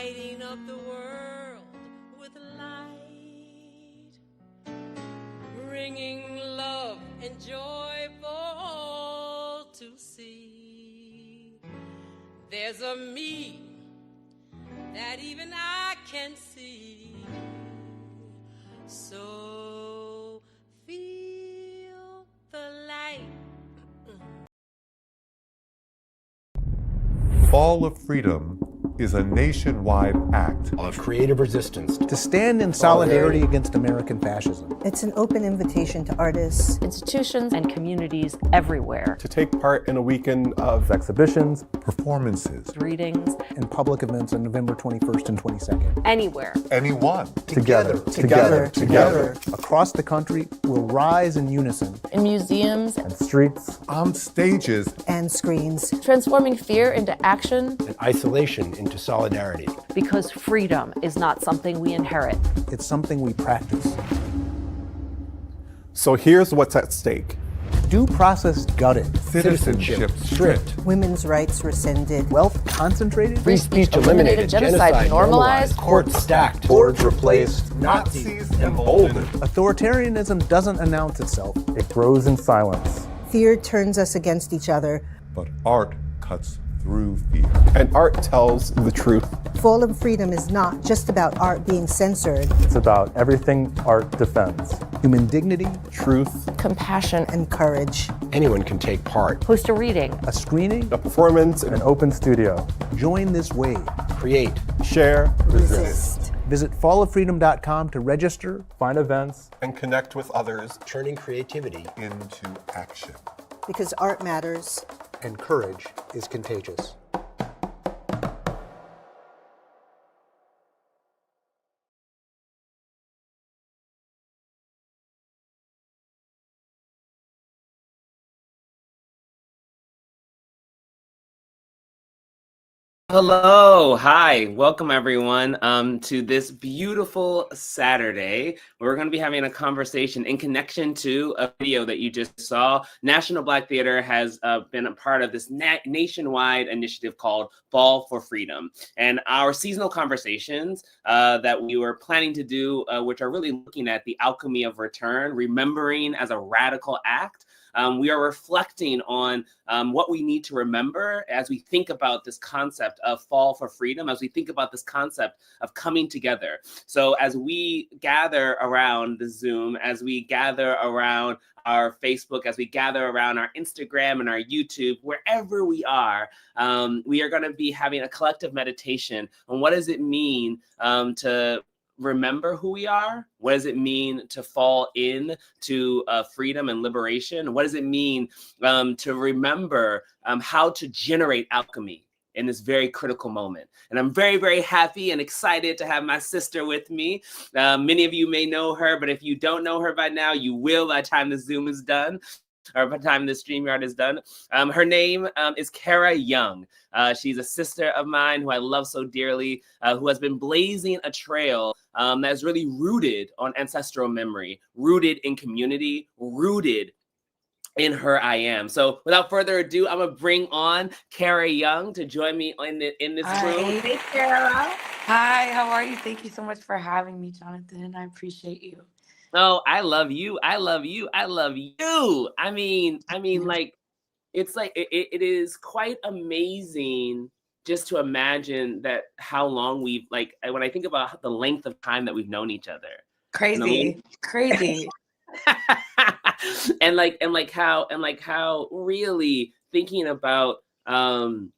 lighting up the world with light, bringing love and joy for all to see. There's a me that even I can see, so feel the light. Fall of Freedom is a nationwide act of creative resistance to stand in solidarity against American fascism. It's an open invitation to artists, institutions, and communities everywhere to take part in a weekend of exhibitions, performances, readings, and public events on November 21st and 22nd. Anywhere. Anyone. Together. Across the country, we'll rise in unison. In museums and streets, on stages and screens, transforming fear into action and isolation into solidarity. Because freedom is not something we inherit. It's something we practice. So here's what's at stake. Due process gutted. Citizenship stripped. Women's rights rescinded. Wealth concentrated. Free speech eliminated. Genocide normalized. Courts stacked. Boards replaced. Nazis emboldened. Authoritarianism doesn't announce itself. It grows in silence. Fear turns us against each other. But art cuts through fear. And art tells the truth. Fall of Freedom is not just about art being censored. It's about everything art defends. Human dignity, truth, compassion, and courage. Anyone can take part. Host a reading, a screening, a performance, an open studio. Join this wave. Create. Share. Resist. Visit falloffreedom.com to register, find events, and connect with others. Turning creativity into action. Because art matters. And courage is contagious. Hello, hi, welcome everyone to this beautiful Saturday. We're going to be having a conversation in connection to a video that you just saw. National Black Theater has been a part of this nationwide initiative called Fall for Freedom. And our seasonal conversations that we were planning to do, which are really looking at the alchemy of return, remembering as a radical act. We are reflecting on what we need to remember as we think about this concept of fall for freedom, as we think about this concept of coming together. So as we gather around the Zoom, as we gather around our Facebook, as we gather around our Instagram and our YouTube, wherever we are going to be having a collective meditation on what does it mean to remember who we are? What does it mean to fall in to freedom and liberation? What does it mean to remember how to generate alchemy in this very critical moment? And I'm very, very happy and excited to have my sister with me. Many of you may know her, but if you don't know her by now, you will by the time the Zoom is done. Or by the time the StreamYard is done. Her name is Kara Young. She's a sister of mine who I love so dearly, who has been blazing a trail that is really rooted on ancestral memory, rooted in community, rooted in her I am. So without further ado, I'm gonna bring on Kara Young to join me in this room. Hey, Kara. Hi, how are you? Thank you so much for having me, Jonathan. I appreciate you. Oh, I love you. I love you. I love you. I mean, like, it's like, it is quite amazing just to imagine that how long we've, like, when I think about the length of time that we've known each other. Crazy. and how really thinking about the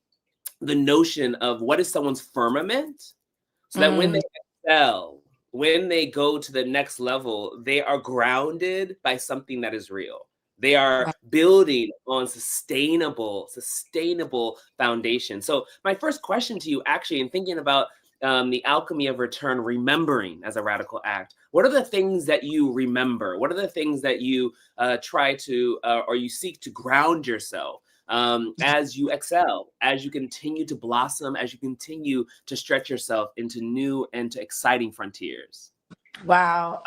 notion of what is someone's firmament, so that when they excel, when they go to the next level, they are grounded by something that is real. They are building on sustainable foundation. So my first question to you, actually, in thinking about the alchemy of return, remembering as a radical act, what are the things that you remember? What are the things that you try to, or you seek to ground yourself as you excel, as you continue to blossom, as you continue to stretch yourself into new and to exciting frontiers? Wow.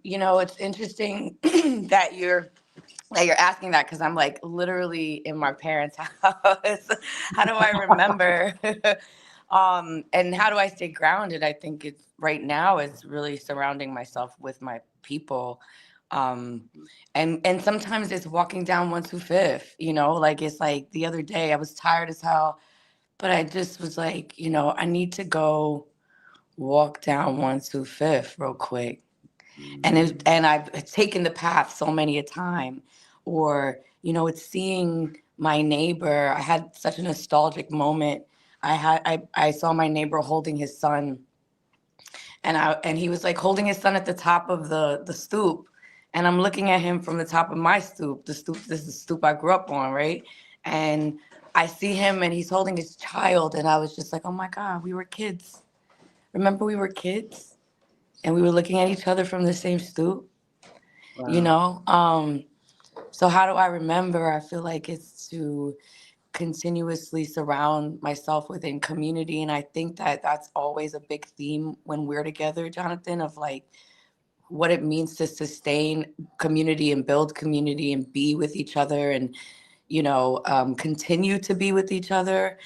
It's interesting that you're asking that, because I'm like literally in my parents' house. How do I remember? And how do I stay grounded? I think it's right now it's really surrounding myself with my people. And sometimes it's walking down 125th, you know, like it's like the other day I was tired as hell, but I just was like, you know, I need to go walk down 125th real quick. And I've taken the path so many a time, or, you know, it's seeing my neighbor. I had such a nostalgic moment. I saw my neighbor holding his son, and he was like holding his son at the top of the stoop, and I'm looking at him from the top of my stoop. This is the stoop I grew up on, right? And I see him and he's holding his child, and I was just like, oh my God, we were kids. Remember we were kids and we were looking at each other from the same stoop. Wow. You know? So how do I remember? I feel like it's to continuously surround myself within community. And I think that that's always a big theme when we're together, Jonathan, of like what it means to sustain community and build community and be with each other, and, you know, continue to be with each other,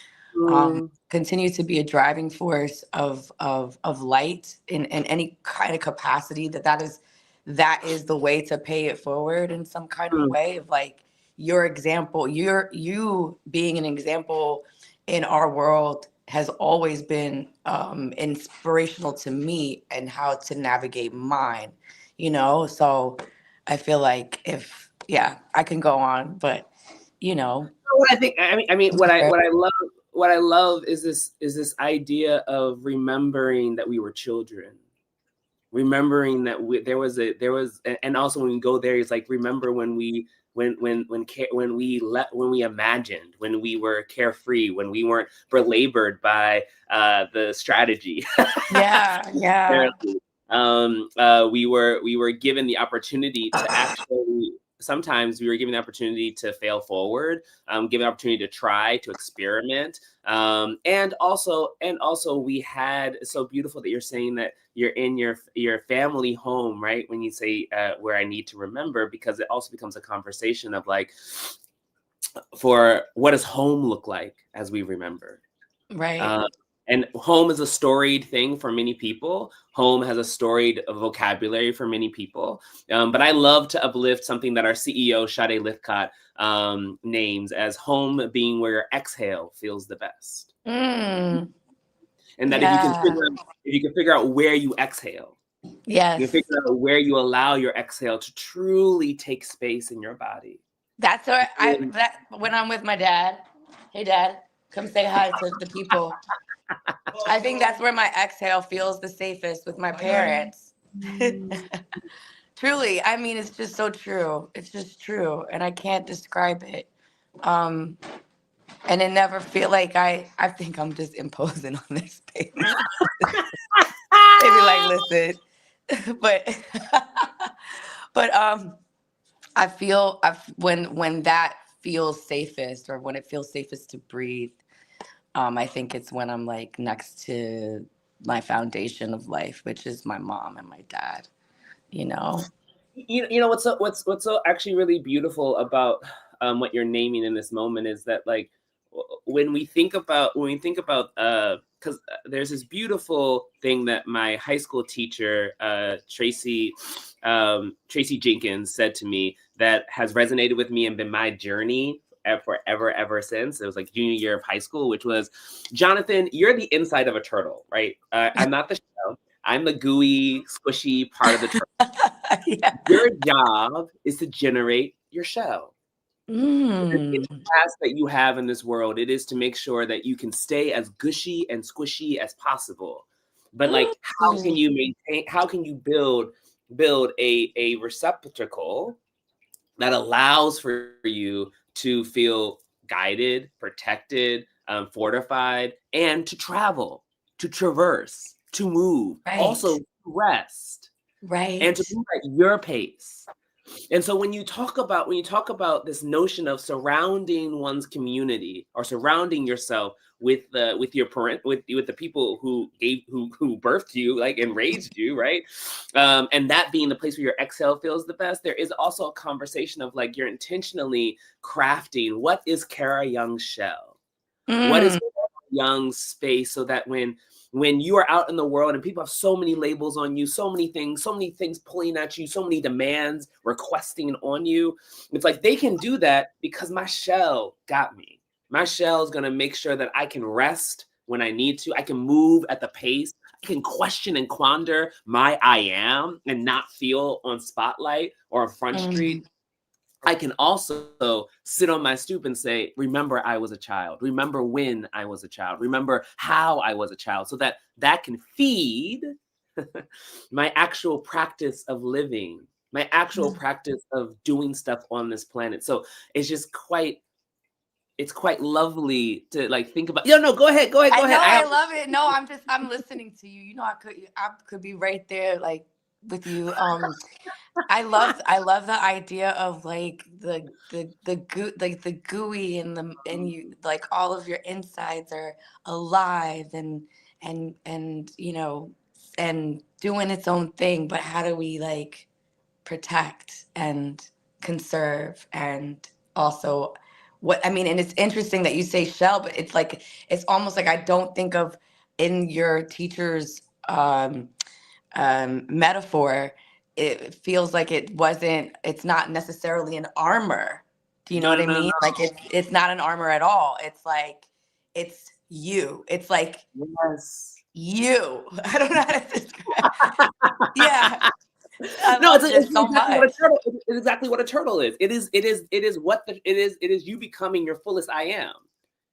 continue to be a driving force of light in any kind of capacity. That is the way to pay it forward in some kind of way, of like your example, you being an example in our world has always been inspirational to me and how to navigate mine, you know? So I feel like I can go on, but you know. What I think, I mean, what I love is this idea of remembering that we were children. Remembering that there was, and also when we go there, it's like, remember when we imagined, when we were carefree, when we weren't belabored by the strategy. Yeah. We were given the opportunity to actually. Sometimes we were given the opportunity to fail forward, given the opportunity to try, to experiment. And also we had, it's so beautiful that you're saying that you're in your family home, right? When you say where I need to remember, because it also becomes a conversation of like, for what does home look like as we remember? Right. And home is a storied thing for many people. Home has a storied vocabulary for many people. But I love to uplift something that our CEO, Sade Lithcott, names as home being where your exhale feels the best. And that if you can figure out where you exhale, yes, you can figure out where you allow your exhale to truly take space in your body. That's what when I'm with my dad. Hey, Dad, come say hi to the people. I think that's where my exhale feels the safest, with my parents. Truly, I mean, it's just so true. It's just true, and I can't describe it. And it never feel like I think I'm just imposing on this baby. They be like, listen, but I feel when that feels safest, or when it feels safest to breathe. I think it's when I'm like next to my foundation of life, which is my mom and my dad. You know. You know what's so actually really beautiful about what you're naming in this moment is that, like, when we think about because there's this beautiful thing that my high school teacher Tracy Jenkins said to me that has resonated with me and been my journey forever ever since. It was like junior year of high school, which was, Jonathan, you're the inside of a turtle, right? I'm not the shell. I'm the gooey, squishy part of the turtle. Yeah. Your job is to generate your shell. The task that you have in this world, it is to make sure that you can stay as gushy and squishy as possible. But like, how can you build a receptacle that allows for you to feel guided, protected, fortified, and to travel, to traverse, to move, also rest, and to move at your pace. And so when you talk about this notion of surrounding one's community, or surrounding yourself with the people who birthed you, like, and raised you, right? And that being the place where your exhale feels the best, there is also a conversation of like, you're intentionally crafting, what is Kara Young's shell? What is young space so that when you are out in the world and people have so many labels on you, so many things pulling at you, so many demands requesting on you, it's like they can do that because my shell got me. My shell is going to make sure that I can rest when I need to. I can move at the pace. I can question and quander my I am and not feel on spotlight or on Front Street. I can also sit on my stoop and say, remember I was a child. Remember when I was a child. Remember how I was a child, so that can feed my actual practice of living, my actual practice of doing stuff on this planet. So it's quite lovely to like think about. No, go ahead. I love it. No, I'm listening to you. You know, I could be right there, like with you. I love the idea of like the gooey and you like all of your insides are alive and you know and doing its own thing. But how do we like protect and conserve and also and it's interesting that you say shell, but it's almost like I don't think of in your teacher's metaphor. It feels like it's not necessarily an armor. Do you know what I mean? Like it's not an armor at all. It's like it's you. It's like you. I don't know how to describe. Yeah. It's exactly what a turtle is. It is you becoming your fullest I am.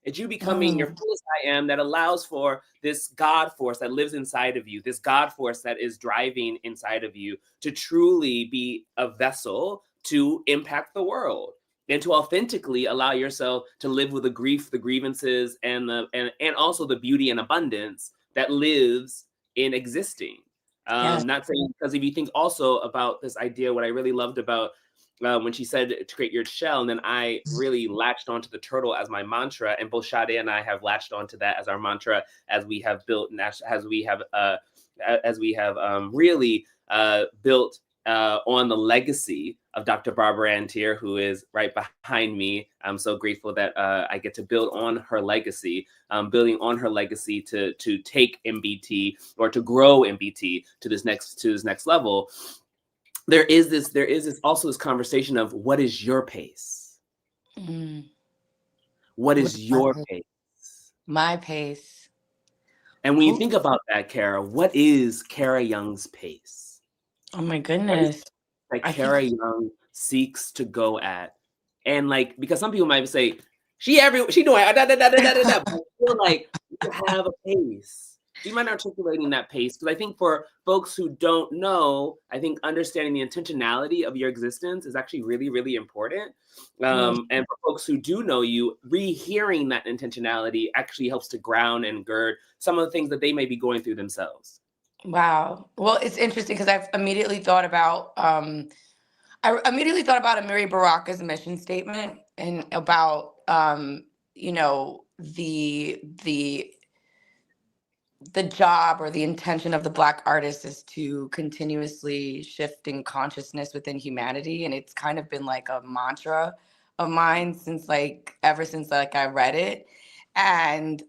It's you becoming your fullest I am that allows for this God force that lives inside of you, this God force that is driving inside of you to truly be a vessel to impact the world and to authentically allow yourself to live with the grief, the grievances, and also the beauty and abundance that lives in existing. Not saying, because if you think also about this idea, what I really loved about when she said to create your shell, and then I really latched onto the turtle as my mantra, and both Sade and I have latched onto that as our mantra as we have built and as we have really built on the legacy of Dr. Barbara Antier, who is right behind me. I'm so grateful that I get to build on her legacy, building on her legacy to take MBT or to grow MBT to this next level. There is this also this conversation of what is your pace? What is your pace? My pace. And when you think about that, Kara, what is Kara Young's pace? Oh my goodness. Like Kara Young seeks to go at. And like, because some people might say, she doing da da da da da da. But I feel like you have a pace. Do you mind articulating that pace? Because I think for folks who don't know, I think understanding the intentionality of your existence is actually really, really important. And for folks who do know you, rehearing that intentionality actually helps to ground and gird some of the things that they may be going through themselves. Wow. Well, it's interesting because I've immediately thought about Amiri Baraka's mission statement and about the job or the intention of the Black artist is to continuously shifting consciousness within humanity. And it's kind of been like a mantra of mine ever since I read it. And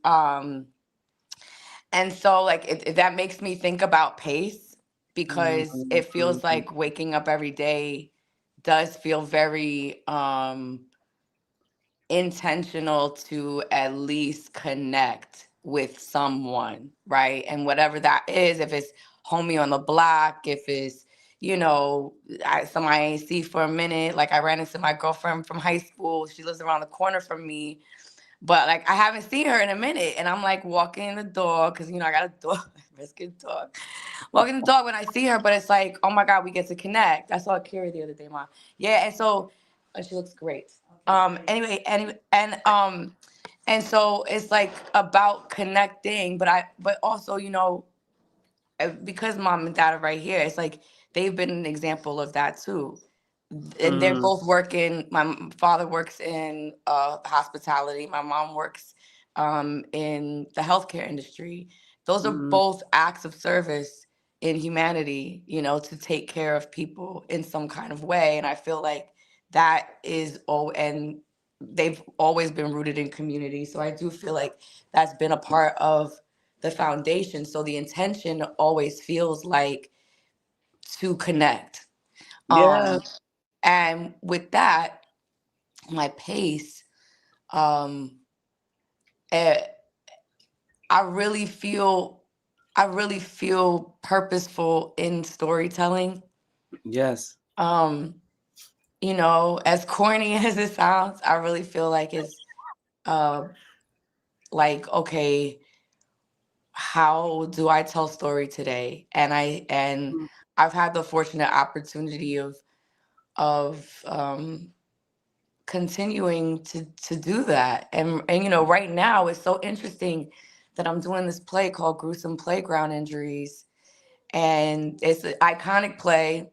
so like that makes me think about pace, because it feels like waking up every day does feel very intentional to at least connect with someone, right? And whatever that is, if it's homie on the block, if it's, somebody I ain't see for a minute, like I ran into my girlfriend from high school, she lives around the corner from me, but like I haven't seen her in a minute, and I'm like walking the dog, because I got a dog, rescued dog, walking the dog when I see her, but it's like, oh my God, we get to connect. I saw Kira the other day, Mom. Yeah, and so she looks great. Anyway, and so it's like about connecting, but also, because Mom and Dad are right here, it's like they've been an example of that too. And they're both working. My father works in hospitality. My mom works in the healthcare industry. Those are both acts of service in humanity, to take care of people in some kind of way. And I feel like that is, and they've always been rooted in community. So I do feel like that's been a part of the foundation. So the intention always feels like to connect. Yeah. And with that, my pace, eh, I really feel purposeful in storytelling. Yes. You know, as corny as it sounds, I really feel like it's like, okay, how do I tell story today? And I've had the fortunate opportunity of continuing to do that. And you know, right now it's so interesting that I'm doing this play called Gruesome Playground Injuries. And it's an iconic play.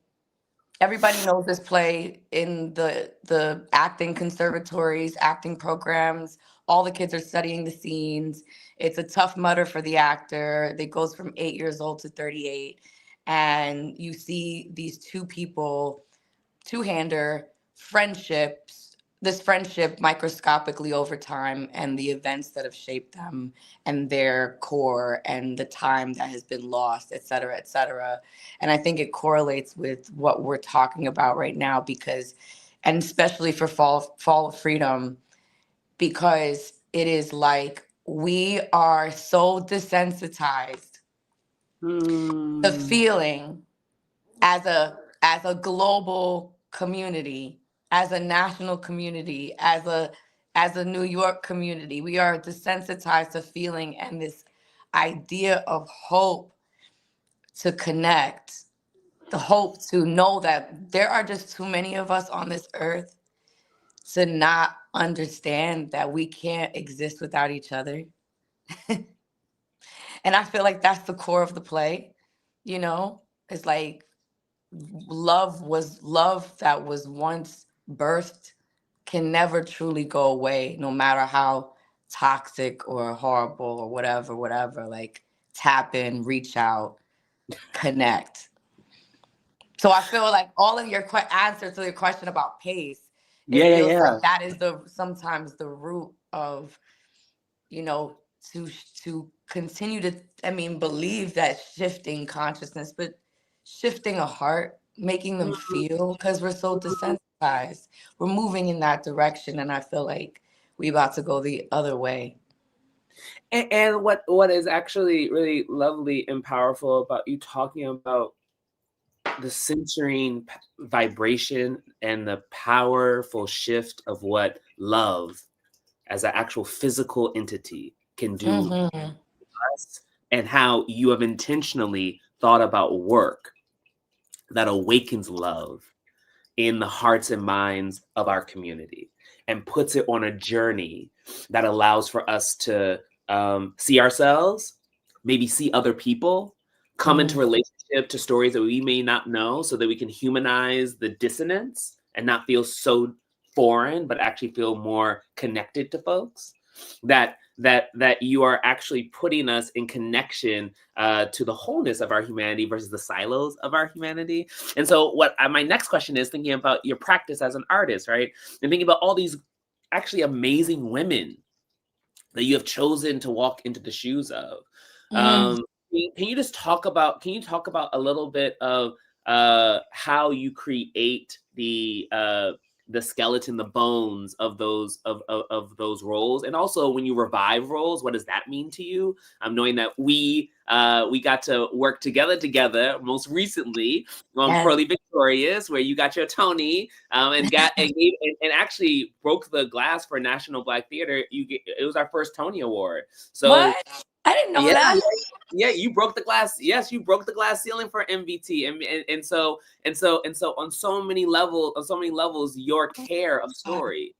Everybody knows this play in the acting conservatories, acting programs. All the kids are studying the scenes. It's a tough mutter for the actor. That goes from 8 years old to 38. And you see these two people, two-hander friendships, this friendship microscopically over time and the events that have shaped them and their core and the time that has been lost, et cetera, et cetera. And I think it correlates with what we're talking about right now because, and especially for Fall of Freedom, because it is like we are so desensitized to feeling as a global community, as a national community, as a New York community. We are desensitized to feeling and this idea of hope to connect, the hope to know that there are just too many of us on this earth to not understand that we can't exist without each other. And I feel like that's the core of the play, you know? It's like love that was once birthed can never truly go away, no matter how toxic or horrible or whatever. Like tap in, reach out, connect. So I feel like all of your answers to your question about pace, it feels like that is sometimes the root of, you know, to continue to, I mean, believe that shifting consciousness, but shifting a heart, making them feel, because we're so desensitized. We're moving in that direction, and I feel like we about to go the other way. And what is actually really lovely and powerful about you talking about the censoring vibration and the powerful shift of what love as an actual physical entity can do to us, and how you have intentionally thought about work that awakens love in the hearts and minds of our community and puts it on a journey that allows for us to see ourselves, maybe see other people, come into relationship to stories that we may not know, so that we can humanize the dissonance and not feel so foreign, but actually feel more connected to folks. That you are actually putting us in connection to the wholeness of our humanity versus the silos of our humanity. And so what my next question is, thinking about your practice as an artist, right? And thinking about all these actually amazing women that you have chosen to walk into the shoes of. Can you talk about a little bit of how you create the skeleton, the bones of those of those roles, and also when you revive roles, what does that mean to you? I'm knowing that we got to work together most recently on Pearly Victorious, where you got your Tony and actually broke the glass for National Black Theater. It was our first Tony Award. So what? I didn't know that. Yeah, you broke the glass. Yes, you broke the glass ceiling for MVT, and so on so many levels, your care of story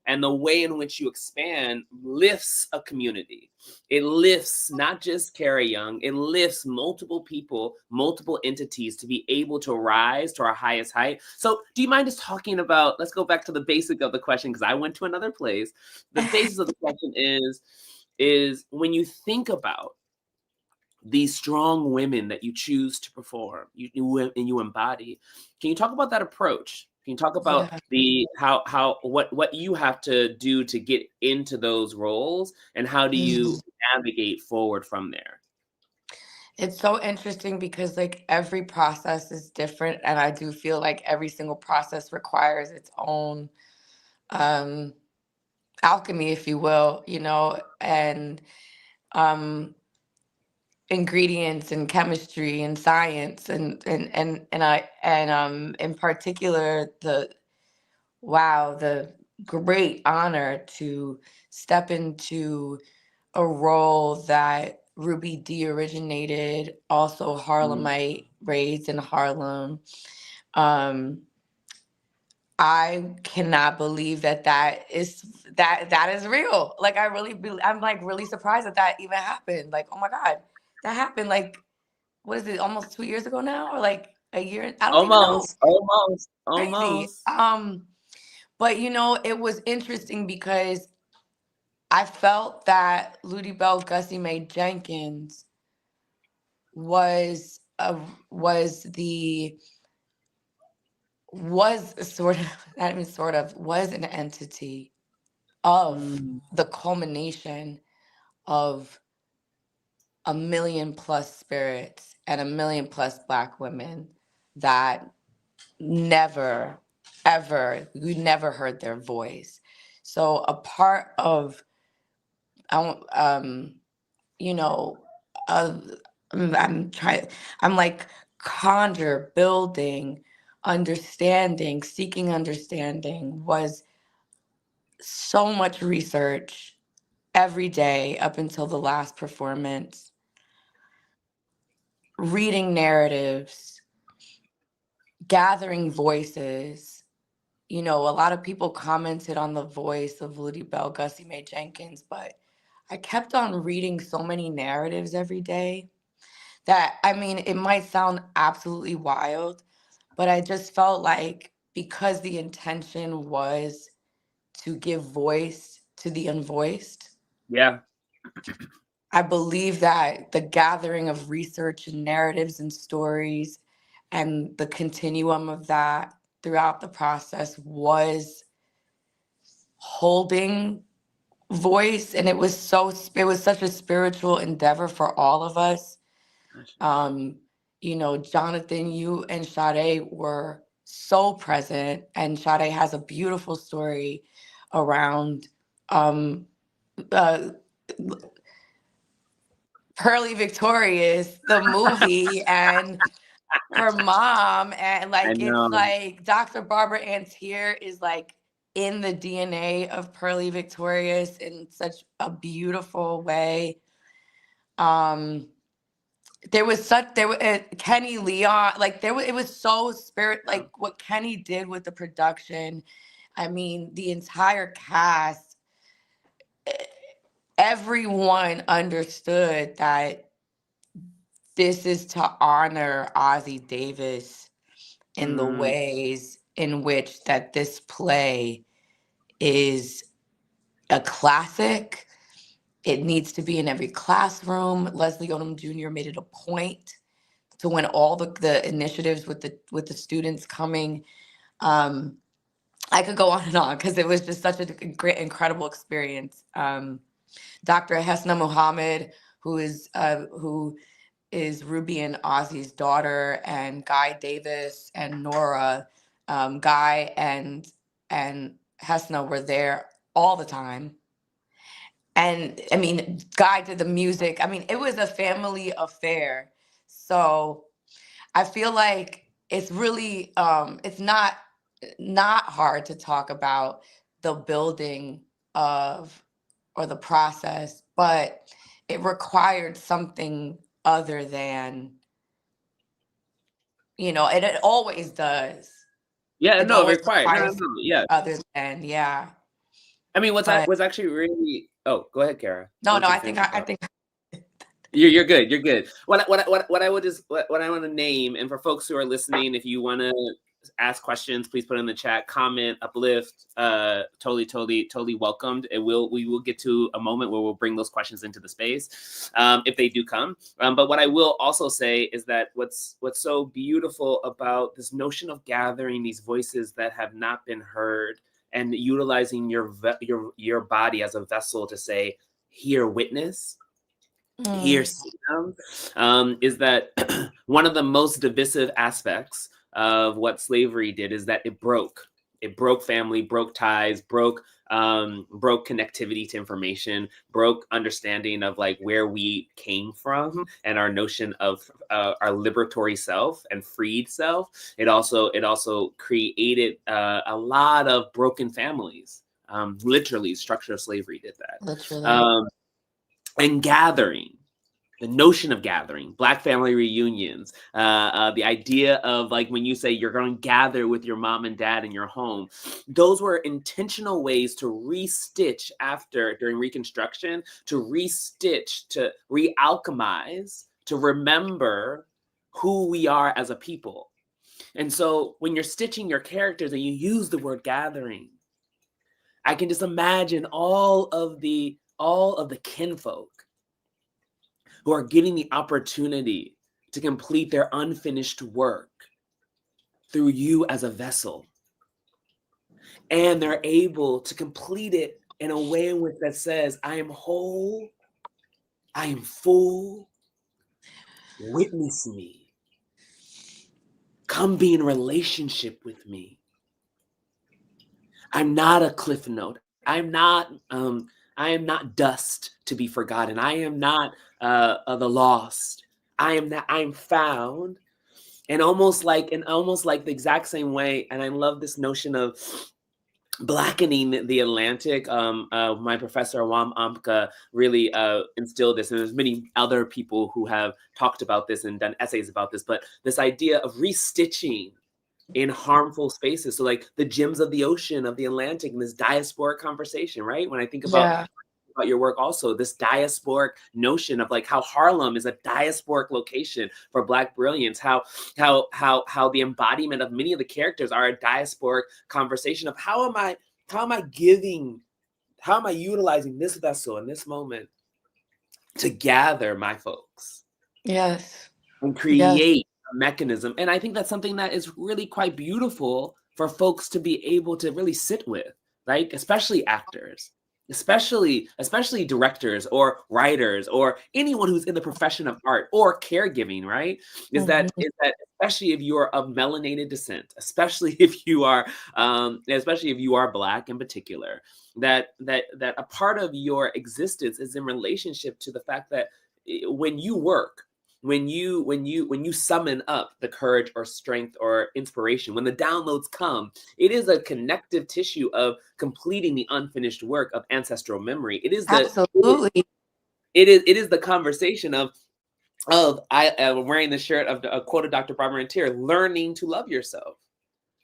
and the way in which you expand lifts a community. It lifts not just Kara Young, it lifts multiple people, multiple entities to be able to rise to our highest height. So do you mind just talking about, let's go back to the basic of the question, because I went to another place. The basis of the question is when you think about these strong women that you choose to perform, you embody, can you talk about that approach Can you talk about what you have to do to get into those roles, and how do you navigate forward from there? It's so interesting because like every process is different, and I do feel like every single process requires its own alchemy, if you will, and ingredients and chemistry and science and in particular the great honor to step into a role that Ruby D originated, also Harlemite, raised in Harlem. I cannot believe that is real. Like I'm like really surprised that even happened. Like, oh my God, that happened. Like, what is it? Almost 2 years ago now, or like a year? I don't even know. Crazy. But it was interesting because I felt that Ludi Bell Gussie Mae Jenkins was an entity of the culmination of 1 million plus spirits and 1 million plus Black women that never, ever, we never heard their voice. So a part of, I'm like building, understanding, seeking understanding was so much research every day up until the last performance, reading narratives, gathering voices. A lot of people commented on the voice of Ludi Bell Gussie Mae Jenkins, but I kept on reading so many narratives every day that, it might sound absolutely wild, but I just felt like because the intention was to give voice to the unvoiced. Yeah. I believe that the gathering of research and narratives and stories and the continuum of that throughout the process was holding voice, and it was such a spiritual endeavor for all of us. Jonathan, you and Sade were so present, and Sade has a beautiful story around Pearly Victorious, the movie, and her mom, and like it's like Dr. Barbara Antier is like in the DNA of Pearly Victorious in such a beautiful way. Kenny Leon, it was so like what Kenny did with the production. The entire cast, everyone understood that this is to honor Ossie Davis in the ways in which that this play is a classic. It needs to be in every classroom. Leslie Odom Jr. made it a point to win all the initiatives with the students coming. I could go on and on because it was just such a great, incredible experience. Dr. Hesna Muhammad, who is Ruby and Ozzie's daughter, and Guy Davis and Nora. Guy and Hesna were there all the time. And Guy did the music. It was a family affair. So I feel like it's really, it's not hard to talk about the building of, or the process, but it required something other than, and it always does. Yeah, it required. Yeah. Other than, yeah. What's actually really. Oh, go ahead, Kara. No, I think You're good. What I want to name, and for folks who are listening, if you want to ask questions, please put in the chat, comment, uplift, totally welcomed. We will get to a moment where we'll bring those questions into the space if they do come. But what I will also say is that what's so beautiful about this notion of gathering these voices that have not been heard and utilizing your body as a vessel to say, here, witness, here, see them, is that one of the most divisive aspects of what slavery did is that it broke family, broke ties, broke connectivity to information, broke understanding of like where we came from and our notion of our liberatory self and freed self. It also created a lot of broken families. Literally, structure of slavery did that. Literally. And gathering, the notion of gathering, Black family reunions, the idea of like when you say you're going to gather with your mom and dad in your home, those were intentional ways to restitch during Reconstruction, to restitch, to re-alchemize, to remember who we are as a people. And so when you're stitching your characters and you use the word gathering, I can just imagine all of the kinfolk who are getting the opportunity to complete their unfinished work through you as a vessel. And they're able to complete it in a way in which that says, I am whole, I am full, witness me. Come be in relationship with me. I'm not a cliff note. I am not dust to be forgotten. I am not the lost. I am found. And almost like the exact same way. And I love this notion of blackening the Atlantic. My professor Awam Amka really instilled this, and there's many other people who have talked about this and done essays about this, but this idea of restitching in harmful spaces. So like the gems of the ocean, of the Atlantic, and this diasporic conversation, right? When I think about your work also, this diasporic notion of like how Harlem is a diasporic location for Black brilliance, how the embodiment of many of the characters are a diasporic conversation of how am I utilizing this vessel in this moment to gather my folks. Yes. And create a mechanism. And I think that's something that is really quite beautiful for folks to be able to really sit with, right? Especially actors, especially directors or writers or anyone who's in the profession of art or caregiving, right? Is that especially if you're of melanated descent, especially if you are Black in particular, that a part of your existence is in relationship to the fact that when you work, when you summon up the courage or strength or inspiration, when the downloads come, it is a connective tissue of completing the unfinished work of ancestral memory. It is absolutely. It is the conversation of I am wearing the shirt of a quote of Dr. Barbara Antier, learning to love yourself,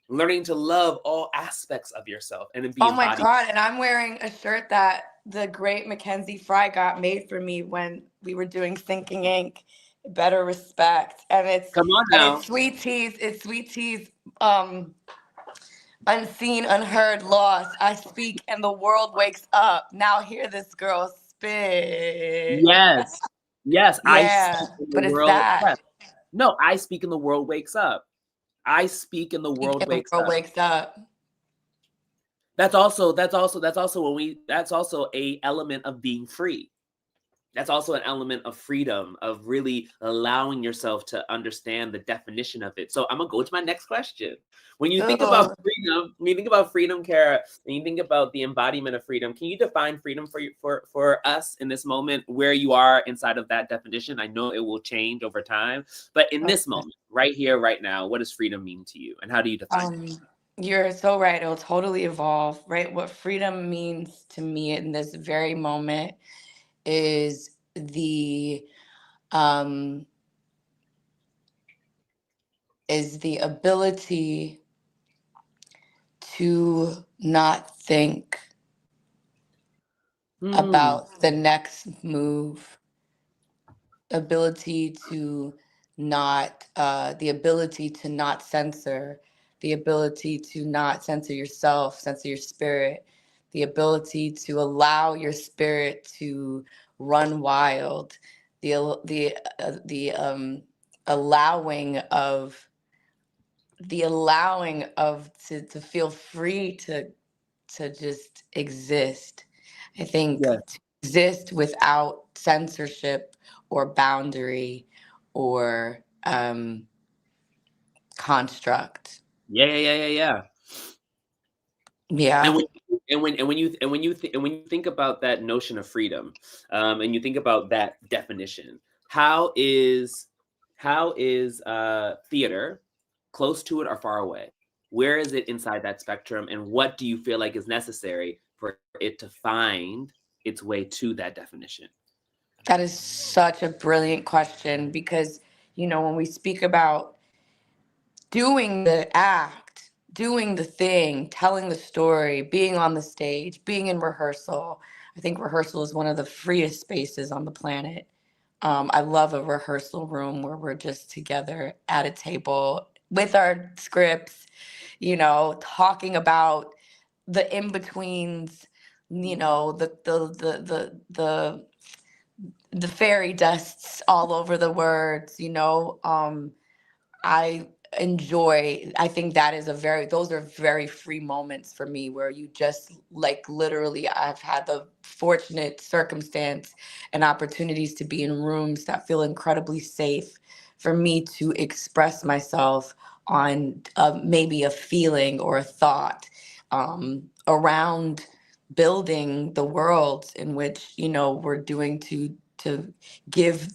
learning to love all aspects of yourself, and then be embodied. My God! And I'm wearing a shirt that the great Mackenzie Fry got made for me when we were doing Thinking Ink. Better respect, and it's come on now. And it's Sweet Tea's unseen, unheard, lost. I speak, and the world wakes up. Now hear this girl spit. Yes. Yeah, I speak in but the it's world. that. Yes. No, I speak and the world wakes up. I speak and the world wakes up. That's also a element of being free. That's also an element of freedom, of really allowing yourself to understand the definition of it. So I'm gonna go to my next question. When you think about freedom, Kara, and you think about the embodiment of freedom, can you define freedom for us in this moment, where you are inside of that definition? I know it will change over time, but in this moment, right here, right now, what does freedom mean to you, and how do you define it? You're so right. It'll totally evolve, right? What freedom means to me in this very moment is the ability to not think about the next move, ability to not censor, the ability to not censor yourself, censor your spirit, the ability to allow your spirit to run wild, the allowing of to feel free to just exist. I think Yeah. to exist without censorship or boundary or construct. Yeah. Yeah. And when you think about that notion of freedom, and you think about that definition, how is theater close to it or far away? Where is it inside that spectrum, and what do you feel like is necessary for it to find its way to that definition? That is such a brilliant question because, when we speak about doing the act, doing the thing, telling the story, being on the stage, being in rehearsal, I think rehearsal is one of the freest spaces on the planet. I love a rehearsal room where we're just together at a table with our scripts, talking about the in-betweens, the fairy dusts all over the words, I think those are very free moments for me where you just like literally I've had the fortunate circumstance and opportunities to be in rooms that feel incredibly safe for me to express myself on maybe a feeling or a thought around building the world in which we're doing to give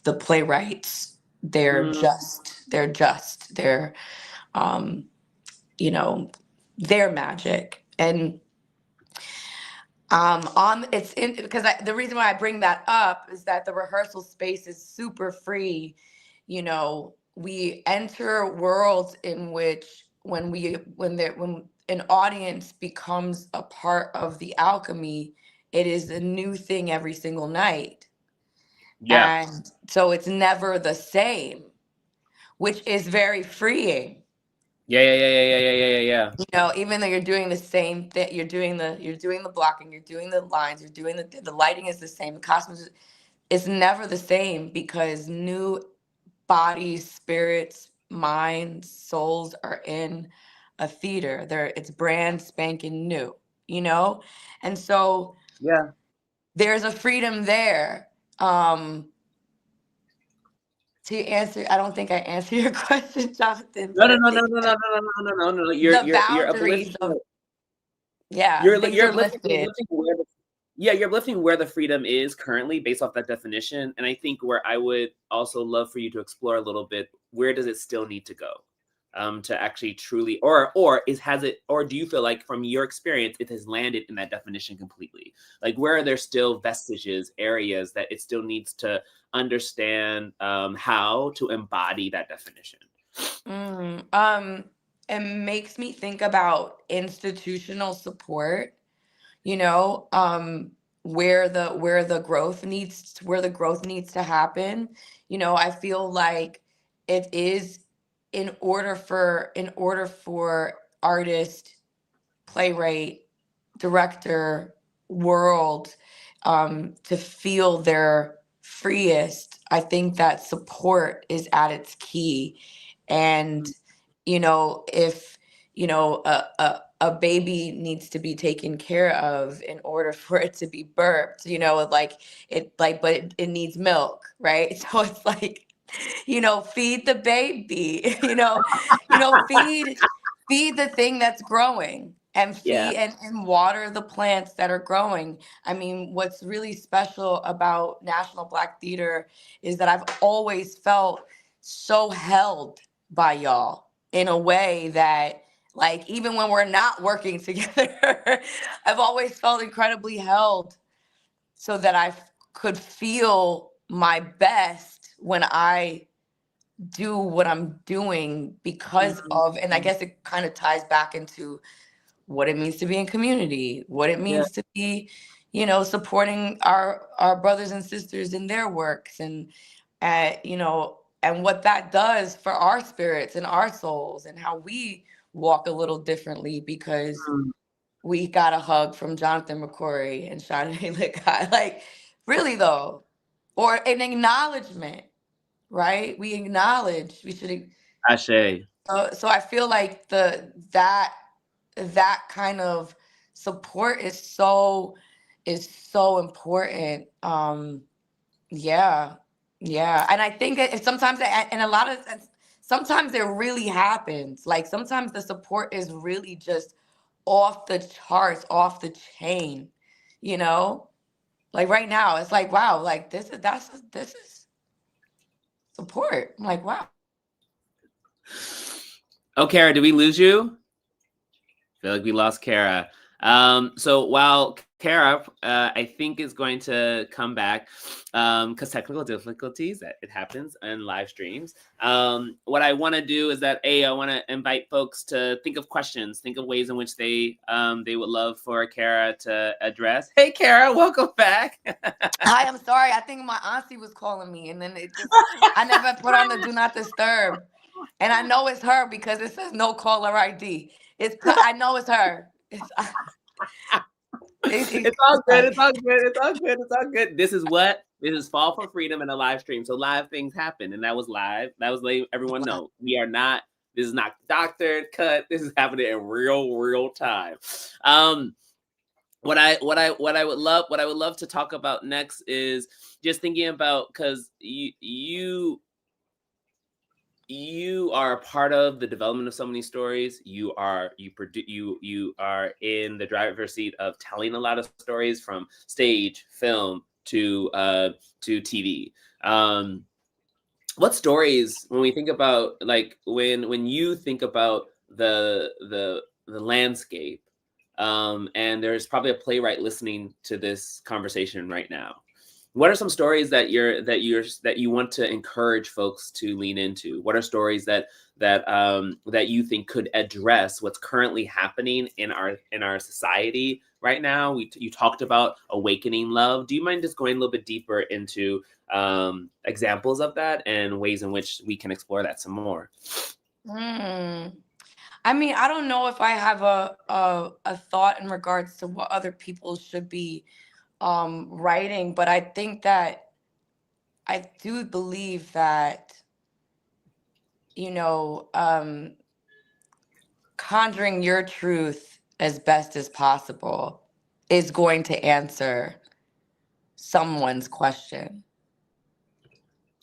the playwrights their their magic. And it's in because the reason why I bring that up is that the rehearsal space is super free. We enter worlds in which when an audience becomes a part of the alchemy, it is a new thing every single night. Yeah. And so it's never the same, which is very freeing. Yeah. Even though you're doing the same thing, you're doing the blocking, you're doing the lines, you're doing the lighting is the same, the costumes, it's never the same because new bodies, spirits, minds, souls are in a theater. It's brand spanking new, and so Yeah. there's a freedom there. To answer, I don't think I answered your question, Jonathan. No. The boundaries of things are lifted. You're uplifting where the freedom is currently based off that definition. And I think where I would also love for you to explore a little bit, where does it still need to go? To actually truly, or do you feel like from your experience, it has landed in that definition completely? Like, where are there still vestiges, areas that it still needs to understand how to embody that definition? It makes me think about institutional support, where the growth needs to happen. I feel like it is in order for artist, playwright, director, world to feel their freest. I think that support is at its key. And if a baby needs to be taken care of in order for it to be burped, but it needs milk, right? So it's like, feed the baby, feed the thing that's growing and feed and water the plants that are growing. I mean, what's really special about National Black Theater is that I've always felt so held by y'all in a way that, like, even when we're not working together, I've always felt incredibly held so that I could feel my best when I do what I'm doing because of, and I guess it kind of ties back into what it means to be in community, what it means to be, supporting our brothers and sisters in their works, and and what that does for our spirits and our souls and how we walk a little differently because we got a hug from Jonathan McCrory and Sade Likai. Like, really though, or an acknowledgement, right? We acknowledge. We should. Ashe. So I feel like that kind of support is so important. Yeah, and I think that sometimes, and a lot of sometimes it really happens. Like sometimes the support is really just off the charts, off the chain. You know, like right now, it's like wow, like this is support. I'm like wow. Oh, Kara, did we lose you? I feel like we lost Kara. So while Kara, I think is going to come back because technical difficulties, that it happens in live streams. What I want to do is that I want to invite folks to think of questions, think of ways in which they would love for Kara to address. Hey, Kara, welcome back. Hi, I'm sorry. I think my auntie was calling me, and then I never put on the do not disturb, and I know it's her because it says no caller ID. I know it's her. It's all good. It's all good. It's all good. It's all good. This is Fall for Freedom in a live stream. So live things happen, and that was live. That was letting everyone know we are not. This is not doctored, cut. This is happening in real time. What I would love to talk about next is just thinking about, because you are a part of the development of so many stories. You are in the driver's seat of telling a lot of stories, from stage, film to TV. What stories, when we think about, like, when you think about the landscape, and there's probably a playwright listening to this conversation right now, what are some stories that you want to encourage folks to lean into? What are stories that you think could address what's currently happening in our society right now? You talked about awakening love. Do you mind just going a little bit deeper into examples of that and ways in which we can explore that some more? I mean, I don't know if I have a thought in regards to what other people should be writing, but I think that I do believe that, you know, conjuring your truth as best as possible is going to answer someone's question,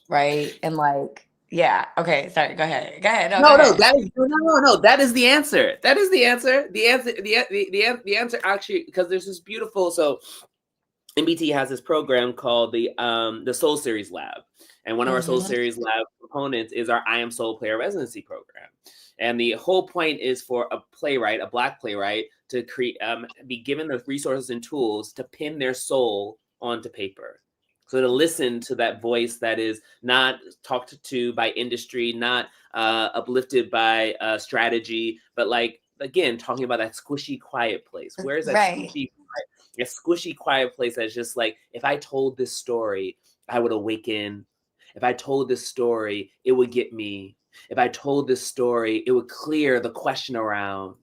right? And like, yeah, okay, sorry, go ahead. No, that is the answer. That is the answer. The answer actually, because there's this beautiful, so MBT has this program called the Soul Series Lab. And one of our Soul Series Lab components is our I Am Soul Player Residency Program. And the whole point is for a playwright, a Black playwright, to be given the resources and tools to pin their soul onto paper. So to listen to that voice that is not talked to by industry, not uplifted by strategy, but like, again, talking about that squishy, quiet place. Where is that squishy, quiet place that's just like, if I told this story, I would awaken. If I told this story, it would get me. If I told this story, it would clear the question around.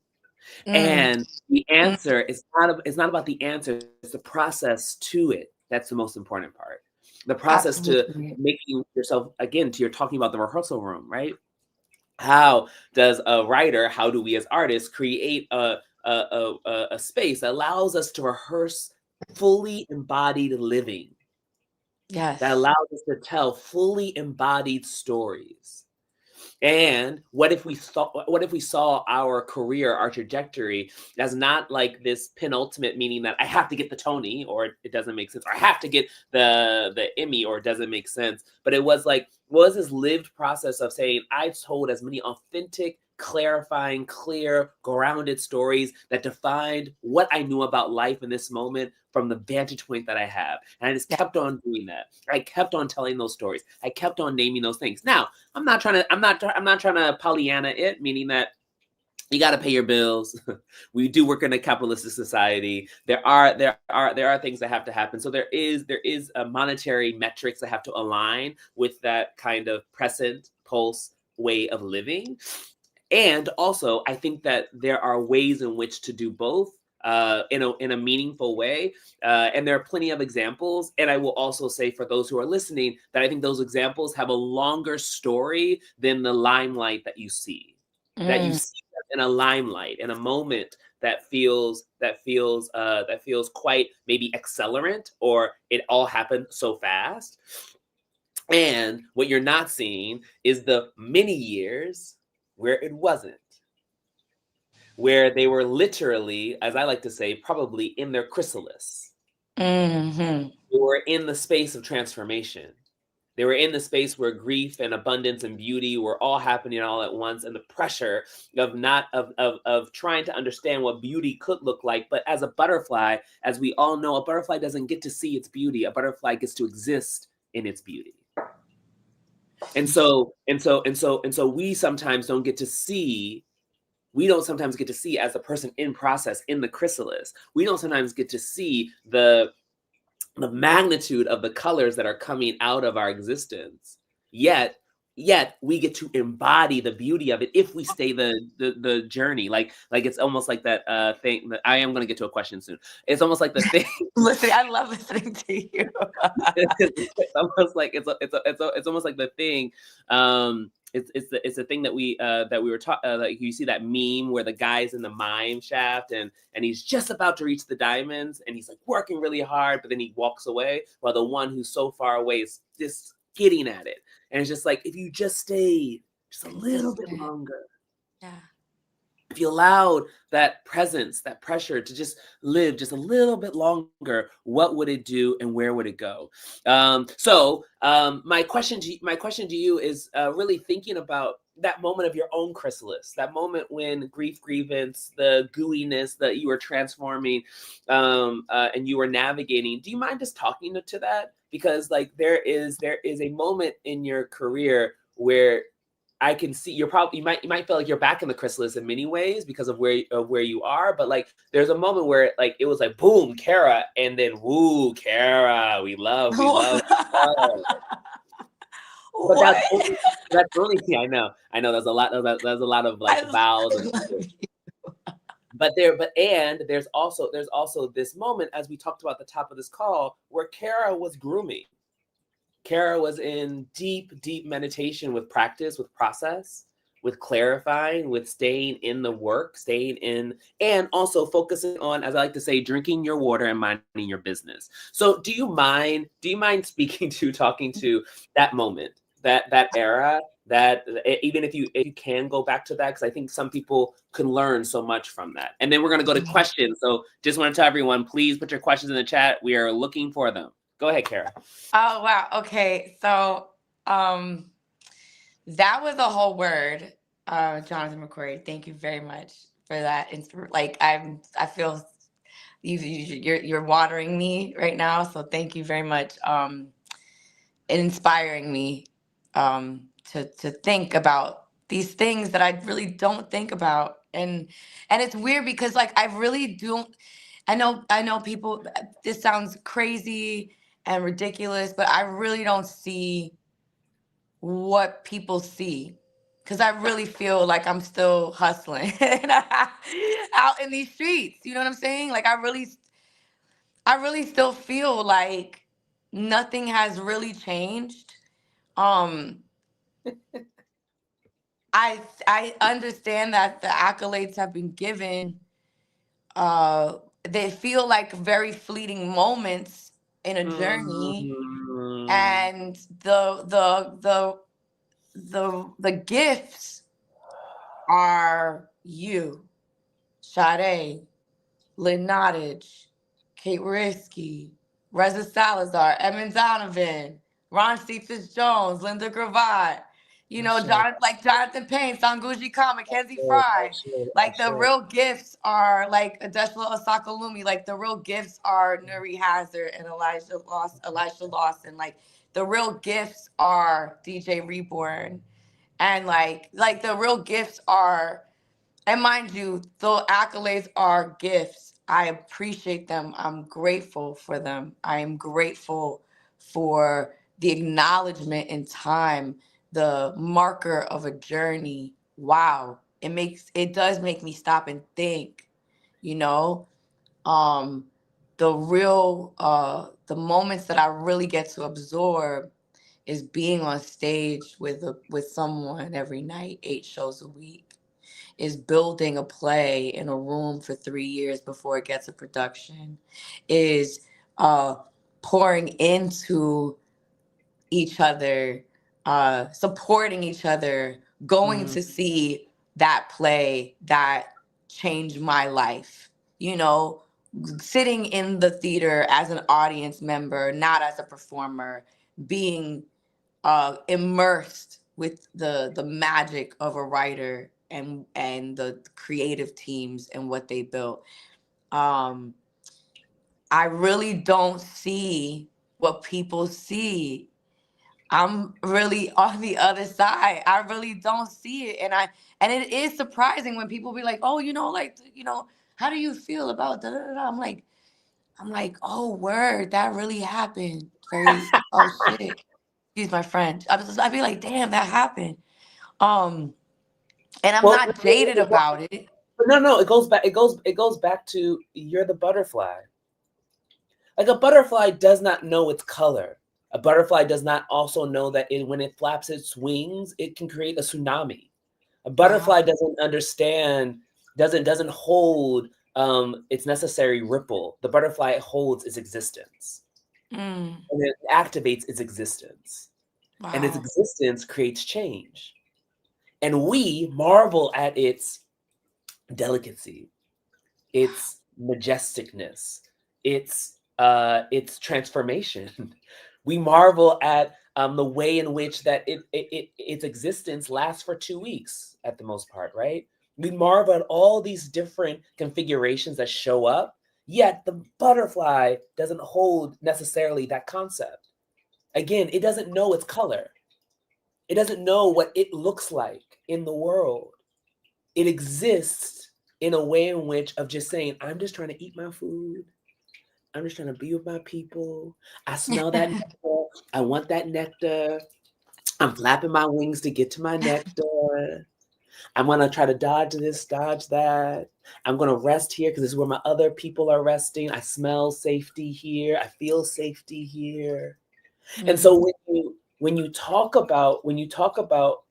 And the answer is it's not about the answer, it's the process to it. That's the most important part. The process to making yourself, again, you're talking about the rehearsal room, right? How does a writer, how do we as artists create a space that allows us to rehearse fully embodied living? Yes. That allows us to tell fully embodied stories. And what if we saw our career, our trajectory, as not like this penultimate, meaning that I have to get the Tony or it doesn't make sense, or I have to get the Emmy or it doesn't make sense, but it was like, was this lived process of saying, I told as many authentic, clarifying, clear, grounded stories that defined what I knew about life in this moment from the vantage point that I have. And I just kept on doing that. I kept on telling those stories. I kept on naming those things. Now, I'm not trying to Pollyanna it, meaning that you got to pay your bills. We do work in a capitalistic society. There are things that have to happen. So there is a monetary metrics that have to align with that kind of present pulse way of living. And also, I think that there are ways in which to do both in a meaningful way. And there are plenty of examples. And I will also say for those who are listening that I think those examples have a longer story than the limelight that you see. That you see in a limelight, in a moment that feels quite maybe accelerant, or it all happened so fast. And what you're not seeing is the many years where it wasn't, where they were literally, as I like to say, probably in their chrysalis. Mm-hmm. They were in the space of transformation. They were in the space where grief and abundance and beauty were all happening all at once, and the pressure of trying to understand what beauty could look like. But as a butterfly, as we all know, a butterfly doesn't get to see its beauty. A butterfly gets to exist in its beauty. And so we sometimes don't get to see. We don't sometimes get to see, as a person in process in the chrysalis, we don't sometimes get to see the magnitude of the colors that are coming out of our existence. Yet we get to embody the beauty of it if we stay the journey. Like it's almost like that thing that I am going to get to a question soon. It's almost like the thing. Listen, I love listening to you. It's almost like it's almost like the thing. It's the thing that we were talking. Like you see that meme where the guy's in the mine shaft and he's just about to reach the diamonds and he's like working really hard, but then he walks away while the one who's so far away is just getting at it. And it's just like, if you just stayed just a little bit longer, if you allowed that presence, that pressure to just live just a little bit longer, what would it do and where would it go? So my question to you is really thinking about that moment of your own chrysalis, that moment when grievance, the gooiness that you were transforming and you were navigating. Do you mind just talking to that? Because like there is a moment in your career where I can see you might feel like you're back in the chrysalis in many ways because of where you are, but like there's a moment where like it was like boom, Kara, and then woo, Kara, we love. But that's really I know there's a lot of like vows. But there's also this moment, as we talked about at the top of this call, where Kara was grooming. Kara was in deep meditation with practice, with process, with clarifying, with staying in the work, and also focusing on, as I like to say, drinking your water and minding your business. So do you mind talking to that moment, that era, that even if you can go back to that, because I think some people can learn so much from that. And then we're going to go to questions. So just want to tell everyone, please put your questions in the chat. We are looking for them. Go ahead, Kara. Oh, wow. Okay. So that was a whole word, Jonathan McCrory. Thank you very much for that. Like I feel you're watering me right now. So thank you very much. Inspiring me to think about these things that I really don't think about. And it's weird because like I really don't. I know people. This sounds crazy and ridiculous, but I really don't see what people see, because I really feel like I'm still hustling out in these streets. You know what I'm saying? Like I really still feel like nothing has really changed. I understand that the accolades have been given. They feel like very fleeting moments in a journey, and the gifts are you, Sade, Lynn Nottage, Kate Risky, Reza Salazar, Emin Donovan, Ron Cephas Jones, Linda Gravatt, Jonathan Payne, Sanguji Khan, Mackenzie Fry. Like the real gifts are like Adeshla Osakalumi. Like the real gifts are Nuri Hazard and Elisha Lawson. Like the real gifts are DJ Reborn. And like the real gifts are, and mind you, the accolades are gifts. I appreciate them. I'm grateful for them. I am grateful for the acknowledgement in time, the marker of a journey. Wow. it does make me stop and think, you know, the real the moments that I really get to absorb is being on stage with someone every night, 8 shows a week, is building a play in a room for 3 years before it gets to production, is pouring into each other, supporting each other, going to see that play that changed my life, you know, sitting in the theater as an audience member, not as a performer, being immersed with the magic of a writer and the creative teams and what they built. I really don't see what people see. I'm really on the other side. I really don't see it. And it is surprising when people be like, oh, you know, like, you know, how do you feel about da da da? I'm like, oh, word, that really happened. Oh shit. Excuse my French. I'd be like, damn, that happened. And I'm not jaded about it. No, it goes back to you're the butterfly. Like a butterfly does not know its color. A butterfly does not also know that when it flaps its wings, it can create a tsunami. A butterfly doesn't understand, doesn't hold its necessary ripple. The butterfly holds its existence. And it activates its existence. Wow. And its existence creates change. And we marvel at its delicacy, its majesticness, its transformation. We marvel at the way in which that its existence lasts for 2 weeks at the most part, right? We marvel at all these different configurations that show up, yet the butterfly doesn't hold necessarily that concept. Again, it doesn't know its color. It doesn't know what it looks like in the world. It exists in a way in which of just saying, I'm just trying to eat my food. I'm just trying to be with my people. I smell that nectar. I want that nectar. I'm flapping my wings to get to my nectar. I'm going to try to dodge this, dodge that. I'm going to rest here because this is where my other people are resting. I smell safety here. I feel safety here. Mm-hmm. And so when you talk about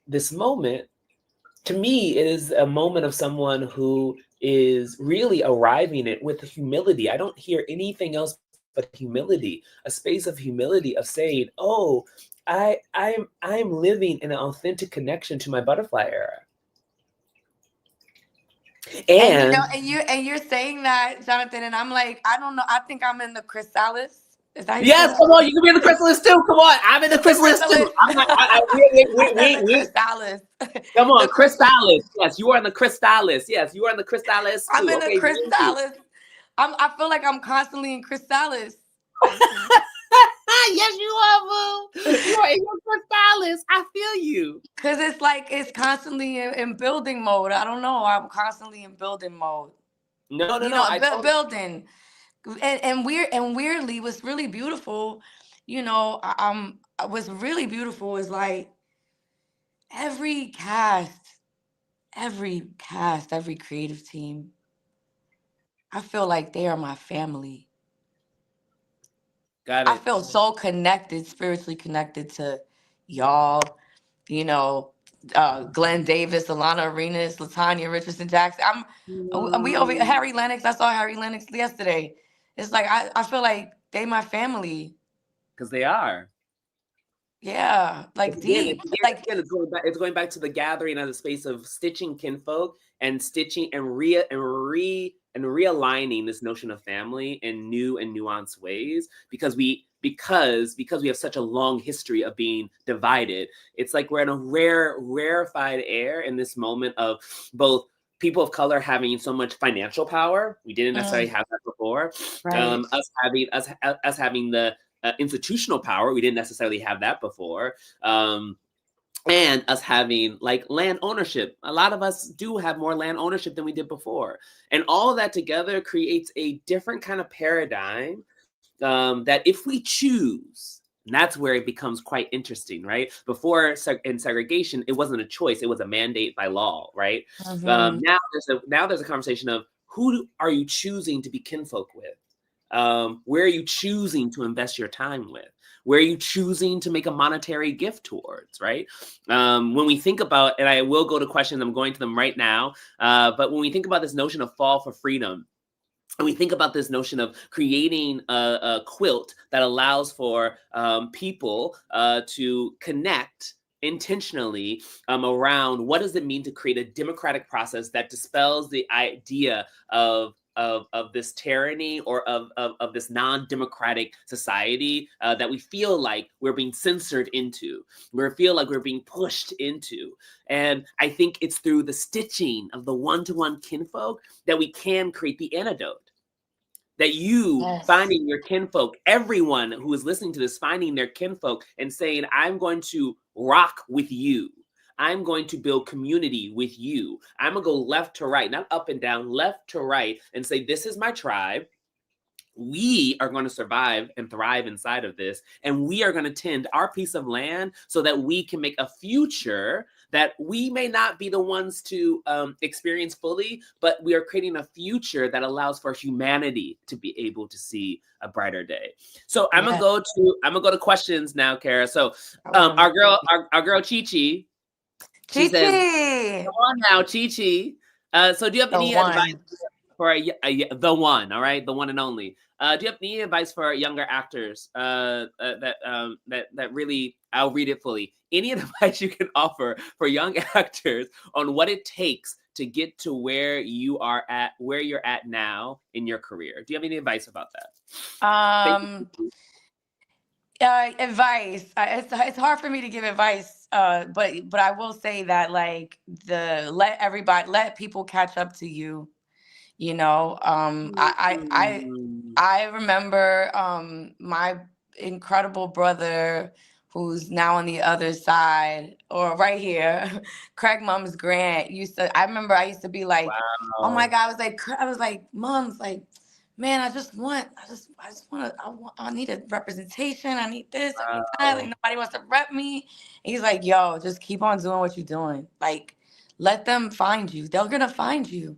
this moment, to me, it is a moment of someone who is really arriving it with humility. I don't hear anything else but humility, a space of humility of saying, oh, I'm living in an authentic connection to my butterfly era. And you're saying that, Jonathan, and I'm like, I don't know. I think I'm in the chrysalis. Is that yes, come on, you can be in the chrysalis too. Come on, I'm in the chrysalis too. I'm not, chrysalis. Come on, chrysalis. Yes, you are in the chrysalis. Yes, you are in the chrysalis too. I'm in the chrysalis. I feel like I'm constantly in chrysalis. Yes, you are, boo. You are in your chrysalis. I feel you. Because it's like it's constantly in building mode. I don't know. I'm constantly in building mode. No. Building. And weirdly, what's really beautiful, you know, what's really beautiful is like every creative team, I feel like they are my family. Got it. I feel so connected, spiritually connected to y'all, you know, Glenn Davis, Alana Arenas, LaTanya Richardson Jackson. We over Harry Lennox. I saw Harry Lennox yesterday. It's like I feel like they my family. Because they are. Yeah, like deep. It's going back to the gathering as a space of stitching kinfolk and stitching and realigning this notion of family in new and nuanced ways because we have such a long history of being divided. It's like we're in a rarefied air in this moment of both people of color having so much financial power. We didn't necessarily have that before. Right. Us having the institutional power. We didn't necessarily have that before. And us having like land ownership. A lot of us do have more land ownership than we did before. And all of that together creates a different kind of paradigm that if we choose, And that's where it becomes quite interesting, right? Before in segregation, it wasn't a choice; it was a mandate by law, right? Now there's a conversation of who are you choosing to be kinfolk with? Where are you choosing to invest your time with? Where are you choosing to make a monetary gift towards, right? When we think about, and I will go to questions, I'm going to them right now, but when we think about this notion of fall for freedom, and we think about this notion of creating a quilt that allows for people to connect intentionally around what does it mean to create a democratic process that dispels the idea of this tyranny or of this non-democratic society that we feel like we're being censored into, we feel like we're being pushed into. And I think it's through the stitching of the one-to-one kinfolk that we can create the antidote. That you finding your kinfolk, everyone who is listening to this, finding their kinfolk and saying, I'm going to rock with you. I'm going to build community with you. I'm going to go left to right, not up and down, left to right, and say, this is my tribe. We are going to survive and thrive inside of this. And we are going to tend our piece of land so that we can make a future that we may not be the ones to experience fully, but we are creating a future that allows for humanity to be able to see a brighter day. So I'm gonna go to questions now, Kara. So our girl Chi Chi. She says, come on now, Chi Chi. So do you have any advice for the one, all right, the one and only? Do you have any advice for younger actors that really, I'll read it fully. Any advice you can offer for young actors on what it takes to get to where you're at now in your career? Do you have any advice about that? Advice. It's hard for me to give advice, but I will say that like let people catch up to you. You know, I remember my incredible brother, who's now on the other side or right here, Craig Mums Grant I remember I used to be like, oh my God, I was like, Mums, like, man, I need a representation. I need this, I need that. Like, nobody wants to rep me. And he's like, yo, just keep on doing what you're doing. Like, let them find you. They're gonna find you.